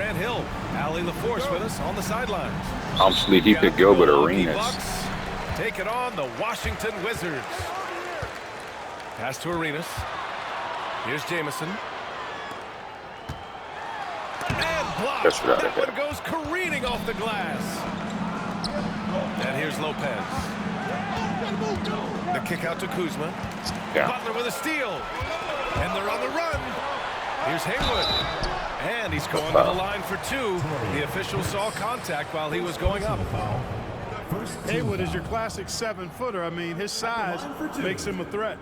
Grant Hill. Allie LaForce with us on the sidelines. Obviously, he picked Gilbert Arenas. Bucks taking on the Washington Wizards. Pass to Arenas. Here's Jamison. And blocked. That one goes careening off the glass. And here's Lopez. The kick out to Kuzma. Yeah. Butler with a steal. And they're on the run. Here's Haywood. And he's going to the line for two. The official saw contact while he was going up. Haywood is your classic 7-footer. I mean, his size makes him a threat.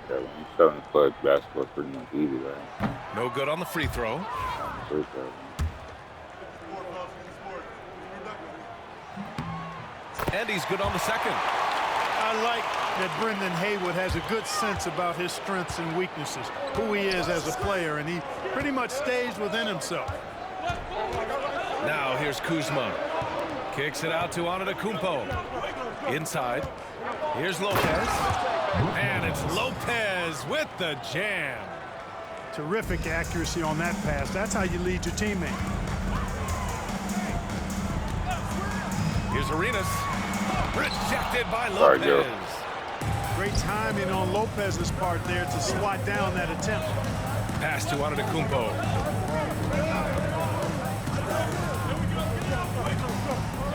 Yeah, 7-foot basketball is pretty much easy, right? No good on the free throw. And he's good on the second. I like that Brendan Haywood has a good sense about his strengths and weaknesses, who he is as a player, and he pretty much stays within himself. Now here's Kuzma. Kicks it out to Antetokounmpo. Inside. Here's Lopez. And it's Lopez with the jam. Terrific accuracy on that pass. That's how you lead your teammate. Here's Arenas. Rejected by Lopez. Great timing on Lopez's part there to swat down that attempt. Pass to Antetokounmpo.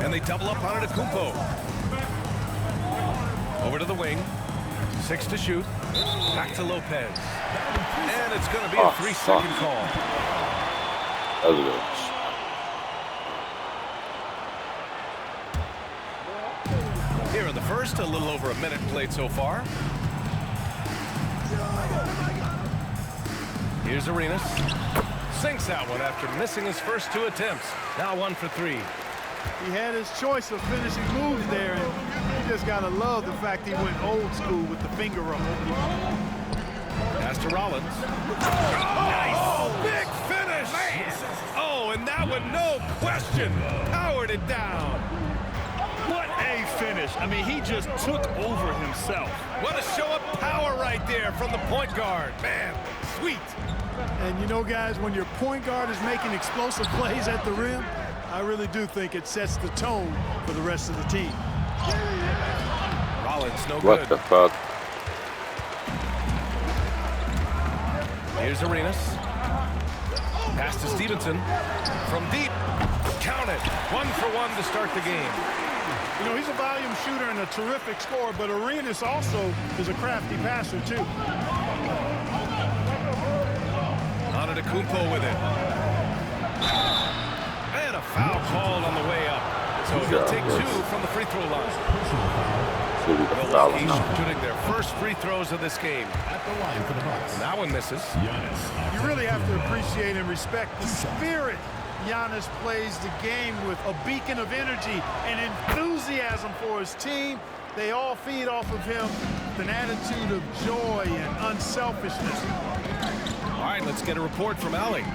And they double up Antetokounmpo. Over to the wing. 6 to shoot. Back to Lopez. And it's going to be a 3-second call. That was good. Here in the first, a little over a minute played so far. Here's Arenas. Sinks that one after missing his first 2 attempts. Now 1 for 3. He had his choice of finishing moves there, and you just got to love the fact he went old school with the finger roll. Pass to Rollins. Nice! Big finish! Oh, and that one, no question, powered it down. What a finish. I mean, he just took over himself. What a show of power right there from the point guard. Man, sweet. And you know, guys, when your point guard is making explosive plays at the rim, I really do think it sets the tone for the rest of the team. Rollins, no good. What the fuck? Here's Arenas. Pass to Stevenson. From deep. Count it. 1 for 1 to start the game. You know, he's a volume shooter and a terrific scorer, but Arenas also is a crafty passer, too. Antetokounmpo with it. And a foul called on the way up. So he'll take 2 from the free throw line. Milwaukee's shooting their first free throws of this game. At the line for the Bucks. That one misses. You really have to appreciate and respect the spirit Giannis plays the game with, a beacon of energy and enthusiasm for his team. They all feed off of him with an attitude of joy and unselfishness. All right, let's get a report from Allie.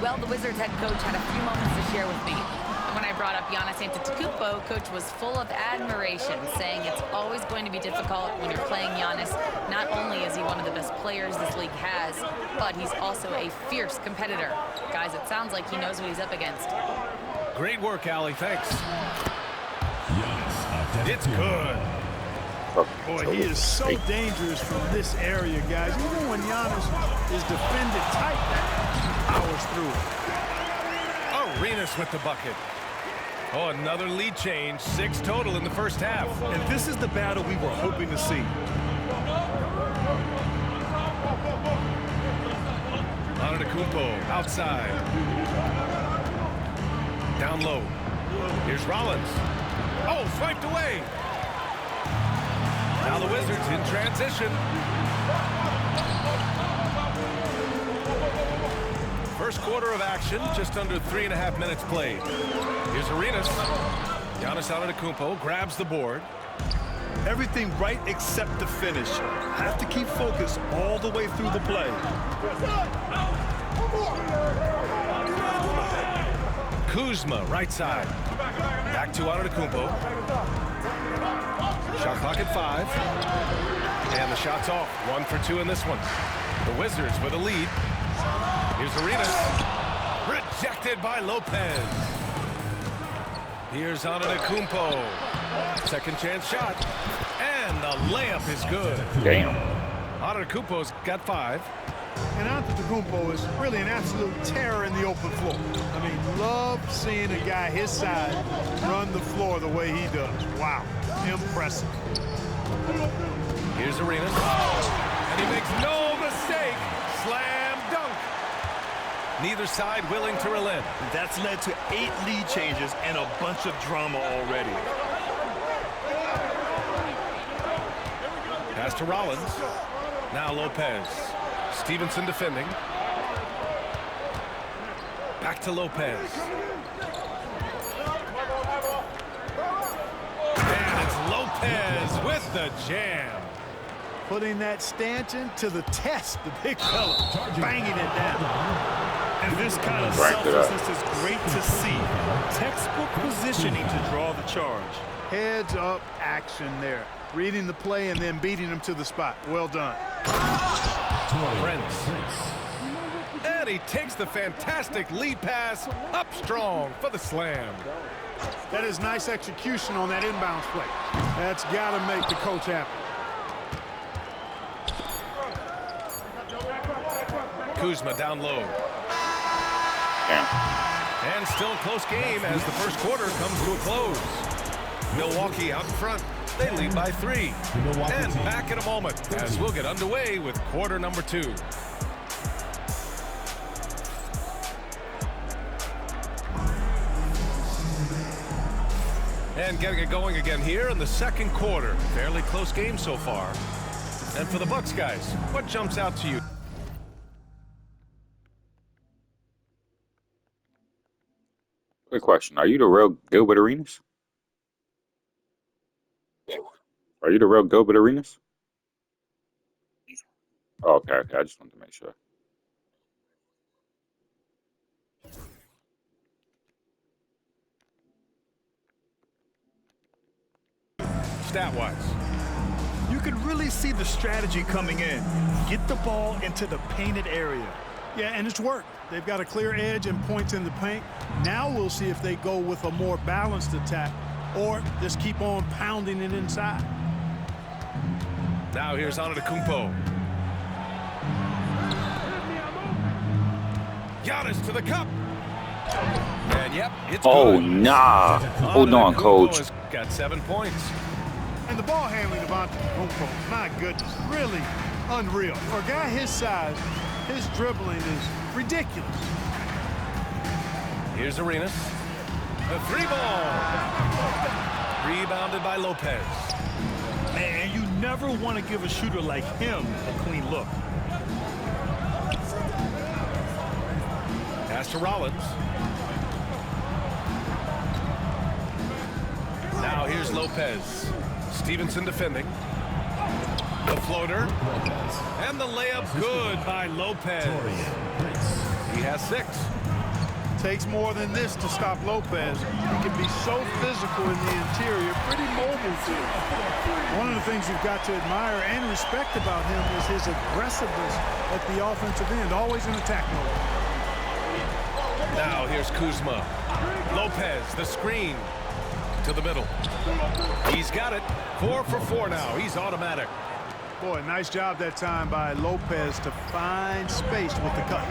Well, the Wizards head coach had a few moments to share with me. And when I brought up Giannis Antetokounmpo, coach was full of admiration, saying it's always going to be difficult when you're playing Giannis. Not only is he one of the best players this league has, but he's also a fierce competitor. Guys, it sounds like he knows what he's up against. Great work, Allie. Thanks. It's good. Boy, he is so dangerous from this area, guys. Even when Giannis is defended tight, he powers through it. Arenas with the bucket. Oh, another lead change. 6 total in the first half. And this is the battle we were hoping to see. Antetokounmpo outside. Down low. Here's Rollins. Oh, swiped away. Now the Wizards in transition. First quarter of action, just under 3.5 minutes played. Here's Arenas. Giannis Antetokounmpo grabs the board. Everything right except the finish. Have to keep focused all the way through the play. Kuzma, right side. Back to Antetokounmpo. Shot clock at 5. And the shot's off. 1 for 2 in this one. The Wizards with a lead. Here's Arenas. Rejected by Lopez. Here's Antetokounmpo. Second chance shot. And the layup is good. Damn. Antetokounmpo's got 5. And Antetokounmpo is really an absolute terror in the open floor. I mean, love seeing a guy his size run the floor the way he does. Wow, impressive. Here's Arenas. And he makes no mistake. Slam dunk. Neither side willing to relent. That's led to 8 lead changes and a bunch of drama already. Pass to Rollins. Now Lopez. Stevenson defending. Back to Lopez. And it's Lopez with the jam. Putting that stanchion to the test, the big fella, banging it down. And this kind of Ranked it up. selflessness is great to see. Textbook positioning to draw the charge. Heads up action there. Reading the play and then beating him to the spot. Well done. Prince. And he takes the fantastic lead pass up strong for the slam. That is nice execution on that inbounds play. That's got to make the coach happy. Kuzma down low. Damn. And still a close game as the first quarter comes to a close. Milwaukee out in front. They lead by 3. And back in a moment as we'll get underway with quarter number 2. And getting it going again here in the second quarter. Fairly close game so far. And for the Bucks guys, what jumps out to you? Quick question. Are you the real Gilbert Arenas? Are you the real Gilbert Arenas? Oh, okay, okay. I just wanted to make sure. Stat-wise. You can really see the strategy coming in. Get the ball into the painted area. Yeah, and it's worked. They've got a clear edge and points in the paint. Now we'll see if they go with a more balanced attack or just keep on pounding it inside. Now here's Antetokounmpo. Giannis to the cup. And yep, it's Oh, good. nah. Hold on, Antetokounmpo coach. has got 7 points. And the ball handling of Antetokounmpo, my goodness, really unreal. For a guy his size, his dribbling is ridiculous. Here's Arenas. The 3-ball. Rebounded by Lopez. And you never want to give a shooter like him a clean look. Pass to Rollins. Now here's Lopez. Stevenson defending. The floater. And the layup good by Lopez. He has 6. Takes more than this to stop Lopez. He can be so physical in the interior, pretty mobile too. One of the things you've got to admire and respect about him is his aggressiveness at the offensive end, always in attack mode. Now here's Kuzma. Lopez, the screen to the middle. He's got it. 4 for 4 now. He's automatic. Boy, nice job that time by Lopez to find space with the cut.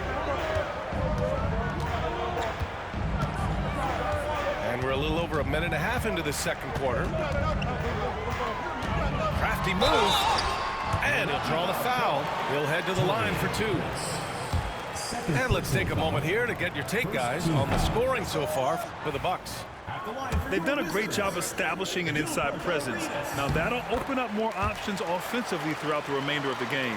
And we're a little over a minute and a half into the second quarter. Crafty move. And he'll draw the foul. He'll head to the line for 2. And let's take a moment here to get your take, guys, on the scoring so far for the Bucks. They've done a great job establishing an inside presence. Now that'll open up more options offensively throughout the remainder of the game.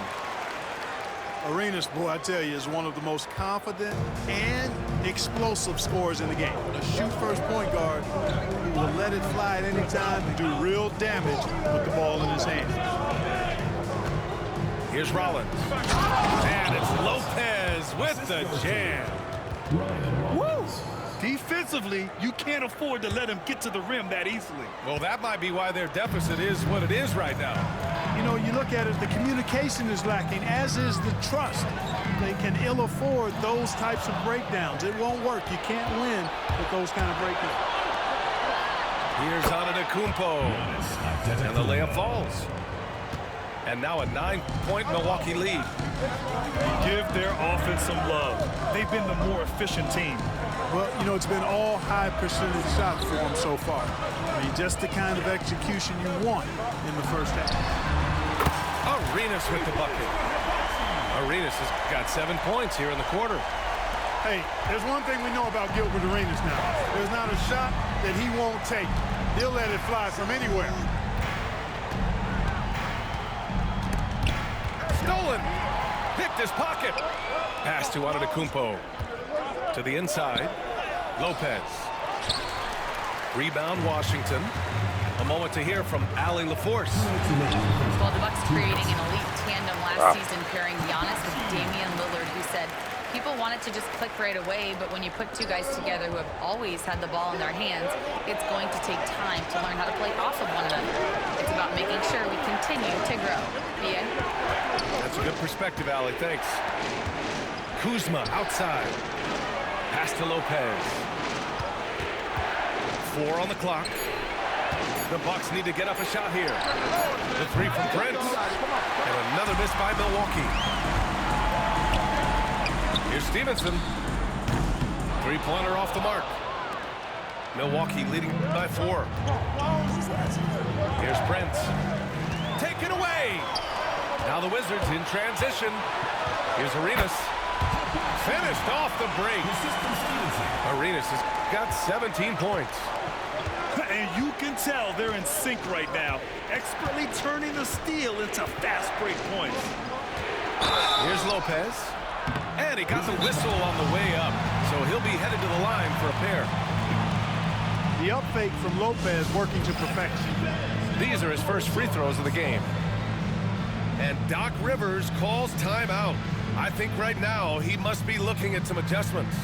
Arenas, boy, I tell you, is one of the most confident and explosive scorers in the game. A shoot-first point guard who will let it fly at any time and do real damage with the ball in his hand. Here's Rollins. And it's Lopez with the jam. Woo! Defensively, you can't afford to let him get to the rim that easily. Well, that might be why their deficit is what it is right now. You know, know, you look at it, the communication is lacking, as is the trust. They can ill afford those types of breakdowns. It won't work. You can't win with those kind of breakdowns. Here's Antetokounmpo, and the layup falls. And now a 9-point Milwaukee lead. Give their offense some love. They've been the more efficient team. Well, you know, it's been all high percentage shots for them so far. I mean, just the kind of execution you want in the first half. Arenas with the bucket. Arenas has got 7 points here in the quarter. Hey, there's one thing we know about Gilbert Arenas now. There's not a shot that he won't take. He'll let it fly from anywhere. Stolen. Picked his pocket. Pass to Antetokounmpo. To the inside. Lopez. Rebound Washington. A moment to hear from Allie LaForce. Well, the Bucks creating an elite tandem last season, pairing Giannis with Damian Lillard, who said people want it to just click right away, but when you put two guys together who have always had the ball in their hands, it's going to take time to learn how to play off of one another. It's about making sure we continue to grow. Ian? That's a good perspective, Allie. Thanks. Kuzma outside. Pass to Lopez. 4 on the clock. The Bucks need to get up a shot here. The 3 from Prince. And another miss by Milwaukee. Here's Stevenson. 3-pointer off the mark. Milwaukee leading by 4. Here's Prince. Taken away. Now the Wizards in transition. Here's Arenas. Finished off the break. Arenas has got 17 points. And you can tell they're in sync right now, expertly turning the steal into fast break points. Here's Lopez. And he got the whistle on the way up, so he'll be headed to the line for a pair. The up fake from Lopez working to perfection. These are his first free throws of the game. And Doc Rivers calls timeout. I think right now he must be looking at some adjustments.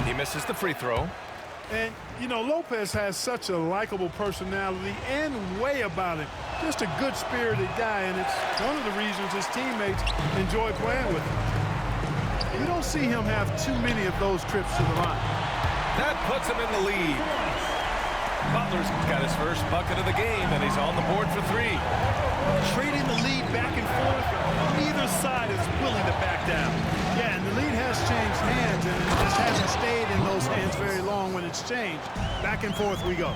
He misses the free throw. And, you know, Lopez has such a likable personality and way about him. Just a good-spirited guy, and it's one of the reasons his teammates enjoy playing with him. You don't see him have too many of those trips to the line. That puts him in the lead. Butler's got his first bucket of the game, and he's on the board for 3. Trading the lead back and forth, neither side is willing to back down. Yeah, and the lead has changed hands, and it just hasn't stayed in those hands very long when it's changed. Back and forth we go.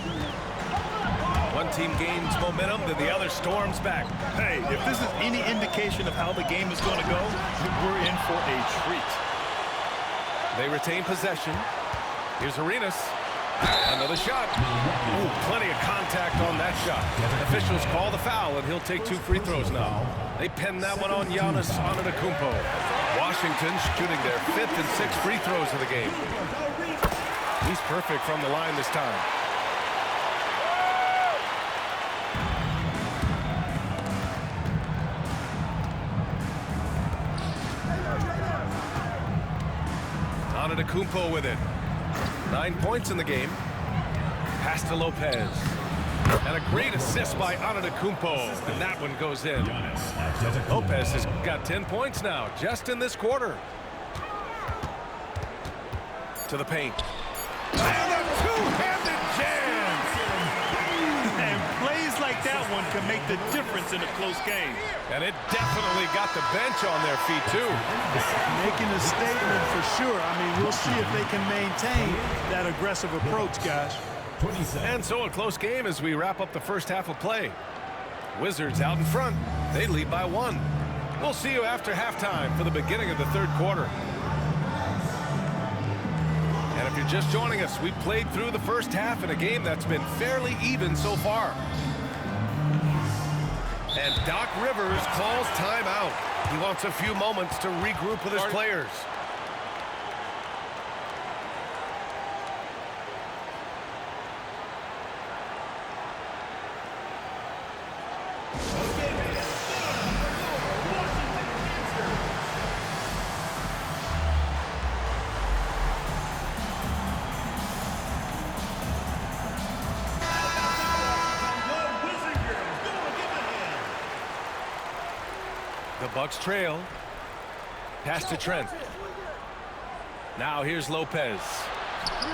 One team gains momentum, then the other storms back. Hey, if this is any indication of how the game is going to go, we're in for a treat. They retain possession. Here's Arenas. Another shot. Ooh, plenty of contact on that shot. Officials call the foul, and he'll take 2 free throws now. They pin that one on Giannis Antetokounmpo. Washington shooting their 5th and 6th free throws of the game. He's perfect from the line this time. Antetokounmpo with it. 9 points in the game. Pass to Lopez. And a great assist by Antetokounmpo. And that one goes in. Lopez has got 10 points now, just in this quarter. to the paint. And a two-handed jam! And plays like that one can make the difference in a close game. And it definitely got the bench on their feet, too. Making a statement for sure. I mean, we'll see if they can maintain that aggressive approach, guys. And so a close game as we wrap up the first half of play. Wizards out in front. They lead by 1. We'll see you after halftime for the beginning of the third quarter. And if you're just joining us, we played through the first half in a game that's been fairly even so far. And Doc Rivers calls timeout. He wants a few moments to regroup with his players. The Bucks trail. Pass to Trent. Now here's Lopez.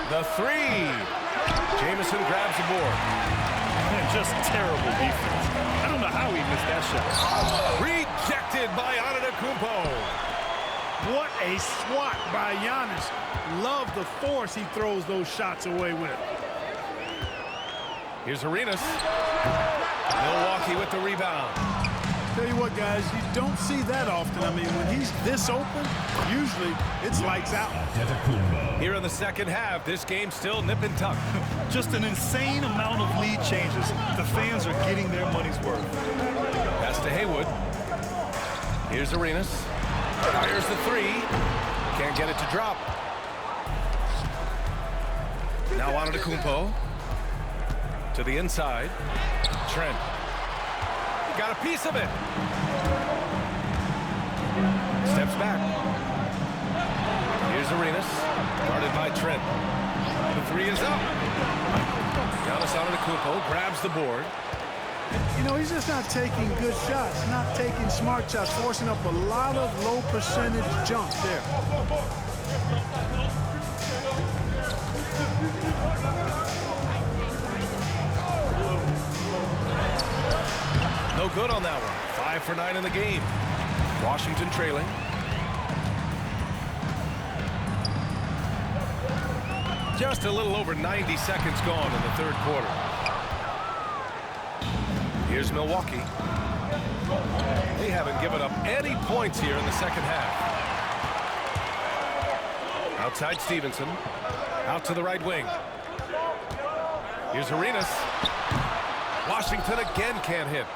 The three. Jamison grabs the board. Just terrible defense. I don't know how he missed that shot. Rejected by Antetokounmpo. What a swat by Giannis. Love the force he throws those shots away with. Here's Arenas. Milwaukee with the rebound. Tell you what, guys, you don't see that often. I mean, when he's this open, usually it's lights out. Here in the second half, this game's still nip and tuck. Just an insane amount of lead changes. The fans are getting their money's worth. Pass to Haywood. Here's Arenas. Fires the three. Can't get it to drop. Now Antetokounmpo. To the inside. Trent. Got a piece of it. Steps back. Here's Arenas. Guarded by Trent. The three is up. Giannis Antetokounmpo grabs the board. You know, he's just not taking good shots, not taking smart shots, forcing up a lot of low percentage jump there. No good on that one. 5 for 9 in the game. Washington trailing. Just a little over 90 seconds gone in the third quarter. Here's Milwaukee. They haven't given up any points here in the second half. Outside Stevenson. Out to the right wing. Here's Arenas. Washington again can't hit.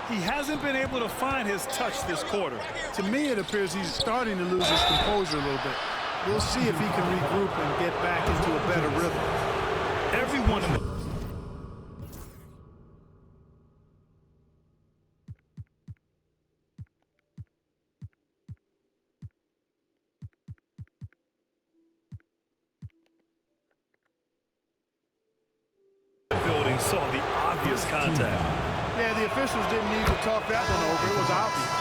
He hasn't been able to find his touch this quarter. To me, it appears he's starting to lose his composure a little bit. We'll see if he can regroup and get back into a better rhythm. Everyone in the building saw the obvious contact. Yeah, the officials didn't need to talk that one over. It was obvious.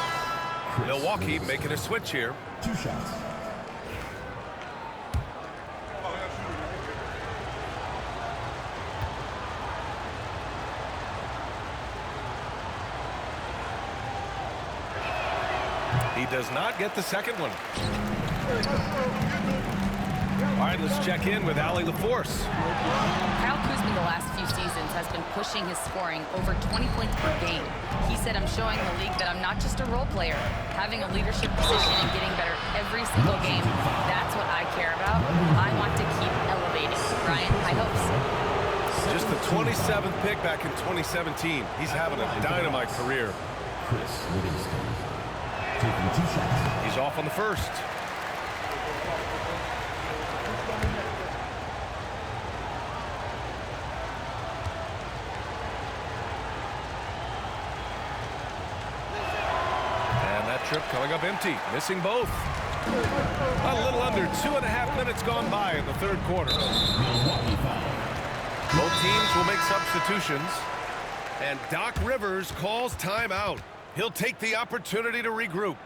Milwaukee making a switch here. 2 shots. He does not get the second one. All right, let's check in with Allie LaForce. Kyle Kuzma the last few seasons has been pushing his scoring over 20 points per game. He said, I'm showing the league that I'm not just a role player. Having a leadership position and getting better every single game, that's what I care about. I want to keep elevating. Ryan, high hopes. Just the 27th pick back in 2017. He's having a dynamite career. Chris Livingston. Taking 2 shots. He's off on the first. Trip coming up empty, missing both. A little under 2.5 minutes gone by in the third quarter. Both teams will make substitutions, and Doc Rivers calls timeout. He'll take the opportunity to regroup.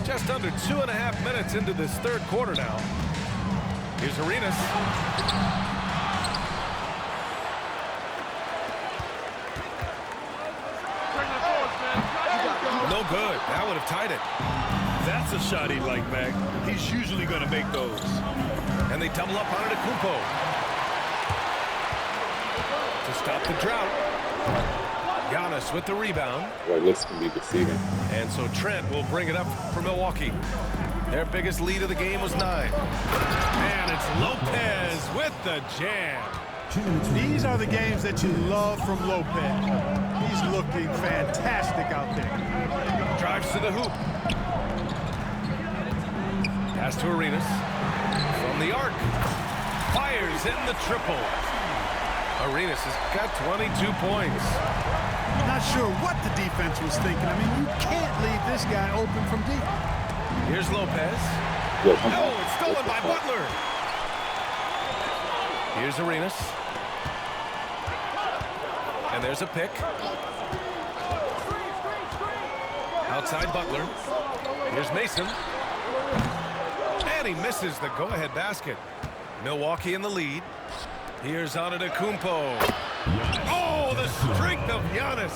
Just under 2.5 minutes into this third quarter now. Here's Arenas. No good. That would have tied it. That's a shot he'd like back. He's usually going to make those. And they double up on it to Kumpo. To stop the drought. Giannis with the rebound. Well, this can be deceiving. And so Trent will bring it up for Milwaukee. Their biggest lead of the game was 9. And it's Lopez with the jam. These are the games that you love from Lopez. He's looking fantastic out there. Drives to the hoop. Pass to Arenas. From the arc. Fires in the triple. Arenas has got 22 points. Not sure what the defense was thinking. I mean, you can't leave this guy open from deep. Here's Lopez. No, it's stolen by Butler. Here's Arenas. And there's a pick. Outside Butler. Here's Mason. And he misses the go-ahead basket. Milwaukee in the lead. Here's Antetokounmpo. Oh, the strength of Giannis.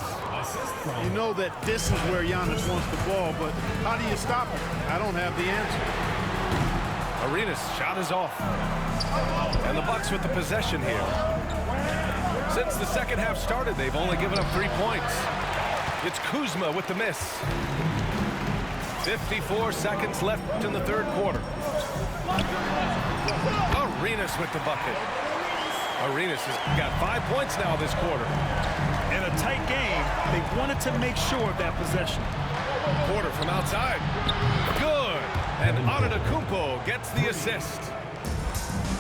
You know that this is where Giannis wants the ball, but how do you stop him? I don't have the answer. Arenas' shot is off. And the Bucks with the possession here. Since the second half started, they've only given up 3 points. It's Kuzma with the miss. 54 seconds left in the third quarter. Arenas with the bucket. Arenas has got 5 points now this quarter. In a tight game, they wanted to make sure of that possession. Porter from outside. Good. And Antetokounmpo gets the assist.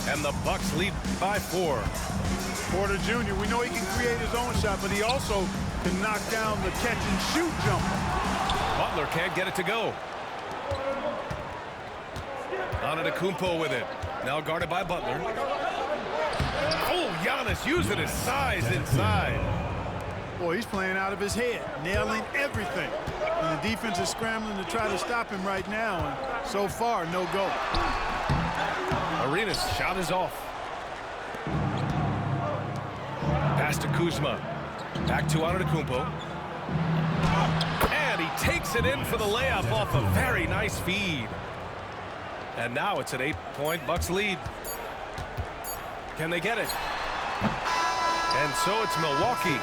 And the Bucks lead by 4. Porter Jr., we know he can create his own shot, but he also can knock down the catch-and-shoot jumper. Butler can't get it to go. Antetokounmpo with it. Now guarded by Butler. Oh, Giannis using his size inside. Boy, he's playing out of his head, nailing everything. And the defense is scrambling to try to stop him right now, and so far, no go. Arenas' shot is off. Pass to Kuzma. Back to Antetokounmpo. And he takes it in for the layup off a very nice feed. And now it's an 8-point Bucks lead. Can they get it? And so it's Milwaukee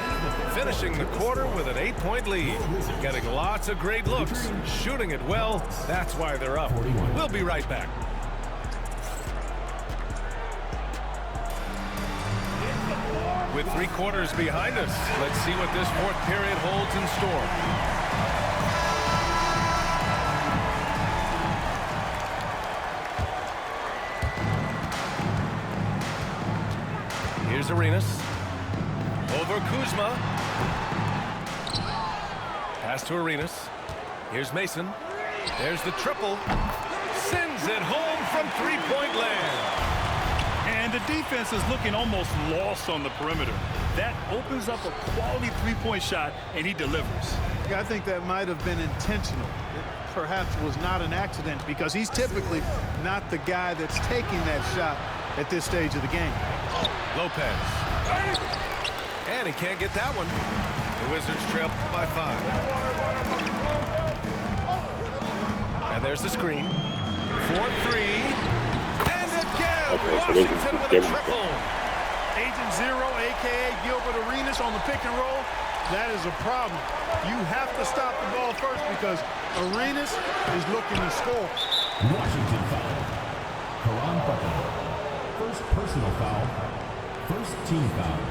finishing the quarter with an 8-point lead. Getting lots of great looks, shooting it well. That's why they're up. We'll be right back. With 3 quarters behind us, let's see what this fourth period holds in store. Here's Arenas. Over Kuzma. Pass to Arenas. Here's Mason. There's the triple. Sends it home from 3-point land. And the defense is looking almost lost on the perimeter. That opens up a quality 3-point shot, and he delivers. Yeah, I think that might have been intentional. It perhaps was not an accident because he's typically not the guy that's taking that shot at this stage of the game. Lopez. And he can't get that one. The Wizards trail by 5. And there's the screen. 4-3. And again, Washington with a triple. Agent Zero, a.k.a. Gilbert Arenas on the pick and roll. That is a problem. You have to stop the ball first because Arenas is looking to score. Washington foul. Karan Butler. First personal foul. First team foul.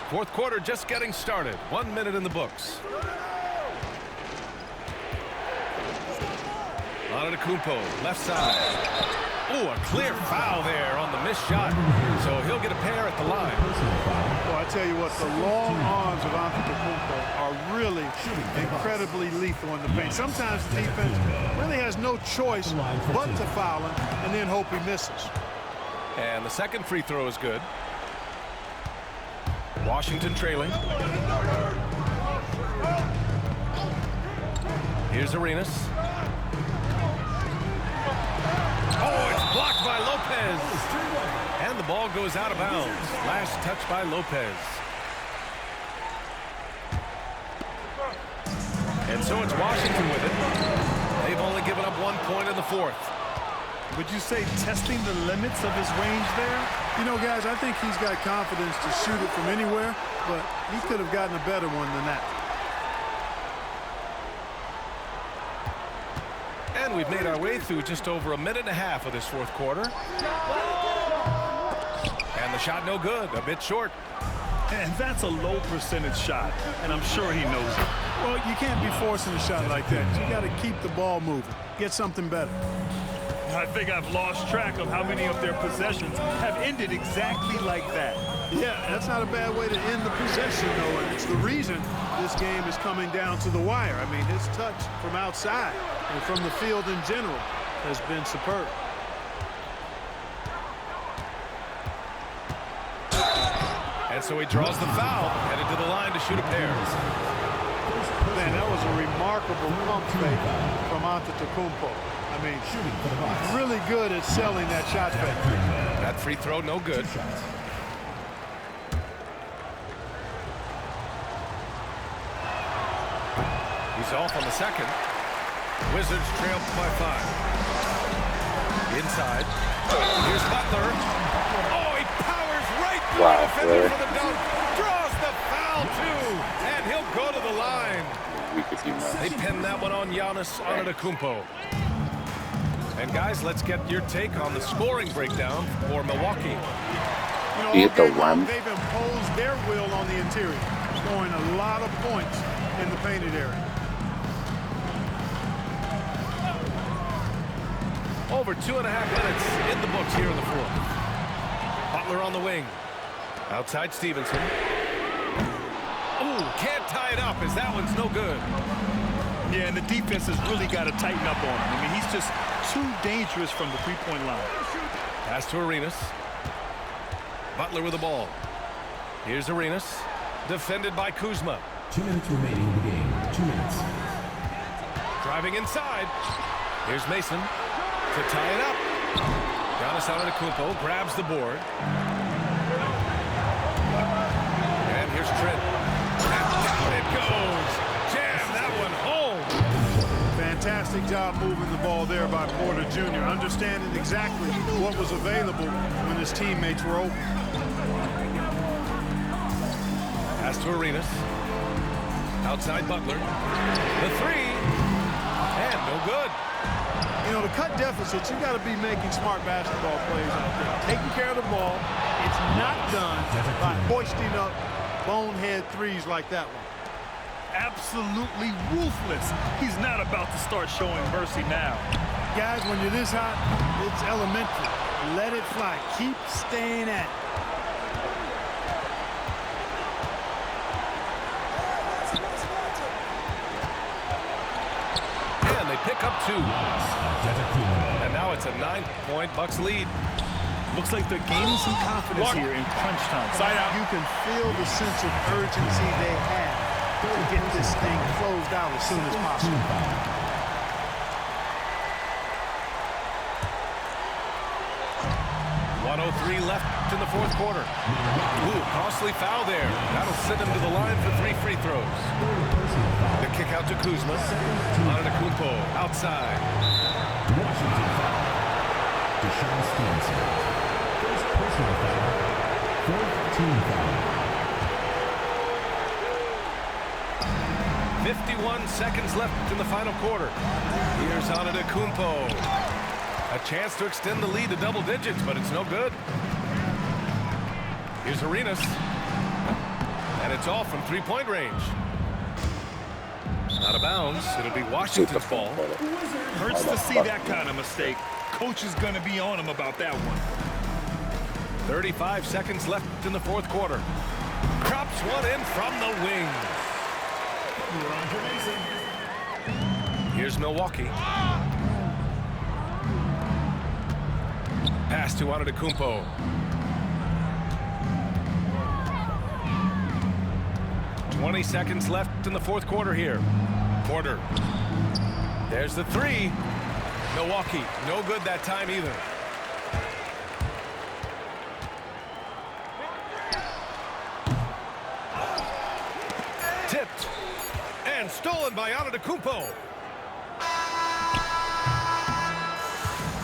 Fourth quarter just getting started. 1 minute in the books. Antetokounmpo, left side. Oh, a clear foul there on the missed shot. So he'll get a pair at the line. Well, I tell you what, the long arms of Antetokounmpo are really incredibly lethal in the paint. Sometimes the defense really has no choice but to foul him and then hope he misses. And the second free throw is good. Washington trailing. Here's Arenas. Oh, it's blocked by Lopez. And the ball goes out of bounds. Last touch by Lopez. And so it's Washington with it. They've only given up 1 point in the fourth. Would you say testing the limits of his range there? You know, guys, I think he's got confidence to shoot it from anywhere, but he could have gotten a better one than that. And we've made our way through just over a minute and a half of this fourth quarter. And the shot no good, a bit short. And that's a low percentage shot, and I'm sure he knows it. Well, you can't be forcing a shot like that. You got to keep the ball moving. Get something better. I think I've lost track of how many of their possessions have ended exactly like that. Yeah, that's not a bad way to end the possession, though, and it's the reason this game is coming down to the wire. I mean, his touch from outside and from the field in general has been superb. And so he draws the foul, headed to the line to shoot a pair. Man, that was a remarkable pump fake from Antetokounmpo. I mean, he's really good at selling that shot fake. That free throw, no good. He's off on the second. Wizards trail by 5. Inside. Here's Butler. Oh, he powers right through the defender for the dunk. Draws the foul, too. And he'll go to the line. They pinned that one on Giannis Antetokounmpo. And guys, let's get your take on the scoring breakdown for Milwaukee. You know, they've imposed their will on the interior, scoring a lot of points in the painted area. Over 2.5 minutes in the books here in the fourth. Butler on the wing. Outside Stevenson. Ooh, can't tie it up as that one's no good. Yeah, and the defense has really got to tighten up on him. I mean, he's just too dangerous from the three-point line. Pass to Arenas. Butler with the ball. Here's Arenas. Defended by Kuzma. 2 minutes remaining in the game. 2 minutes. Driving inside. Here's Mason to tie it up. Giannis Antetokounmpo grabs the board. And here's Trent. And down it goes. Jam that one home. Fantastic job moving the ball there by Porter Jr., understanding exactly what was available when his teammates were open. Pass to Arenas. Outside Butler. The three. And no good. You know, to cut deficits, you got to be making smart basketball plays out there. Taking care of the ball. It's not done by hoisting up bonehead threes like that one. Absolutely ruthless. He's not about to start showing mercy now. Guys, when you're this hot, it's elementary. Let it fly. Keep staying at it. And they pick up 2. And now it's a 9-point Bucks lead. Looks like they're gaining some confidence here in crunch time. Side out. You can feel the sense of urgency they have to get this thing closed out as soon as possible. 1:03 left in the fourth quarter. Ooh, costly foul there. That'll send him to the line for 3 free throws. The kick out to Kuzma. Antetokounmpo outside. Washington foul. Deshaun Stevenson. First personal foul. Fourth team foul. 51 seconds left in the final quarter. Here's Antetokounmpo. A chance to extend the lead to double digits, but it's no good. Here's Arenas. And it's off from 3-point range. Out of bounds. It'll be Washington's ball. Hurts to see that kind of mistake. Coach is going to be on him about that one. 35 seconds left in the fourth quarter. Drops one in from the wing. Here's Milwaukee. Pass to Antetokounmpo. .20 seconds left in the fourth quarter here. Porter. There's the three. Milwaukee, no good that time either. Tipped. And stolen by Antetokounmpo.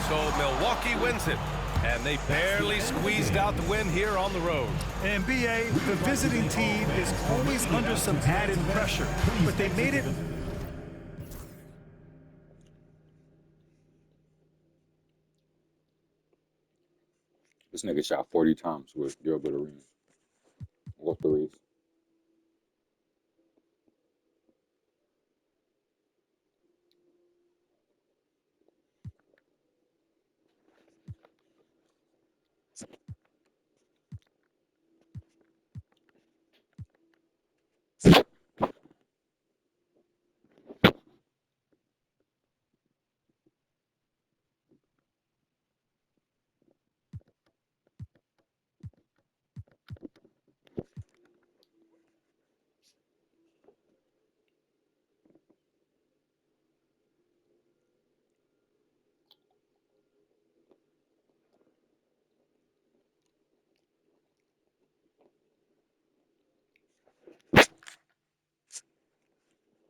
So Milwaukee wins it. And they barely squeezed out the win here on the road. And BA, the visiting team is always under some added pressure, but they made it. This nigga shot 40 times with Gilbert Arena. What threes?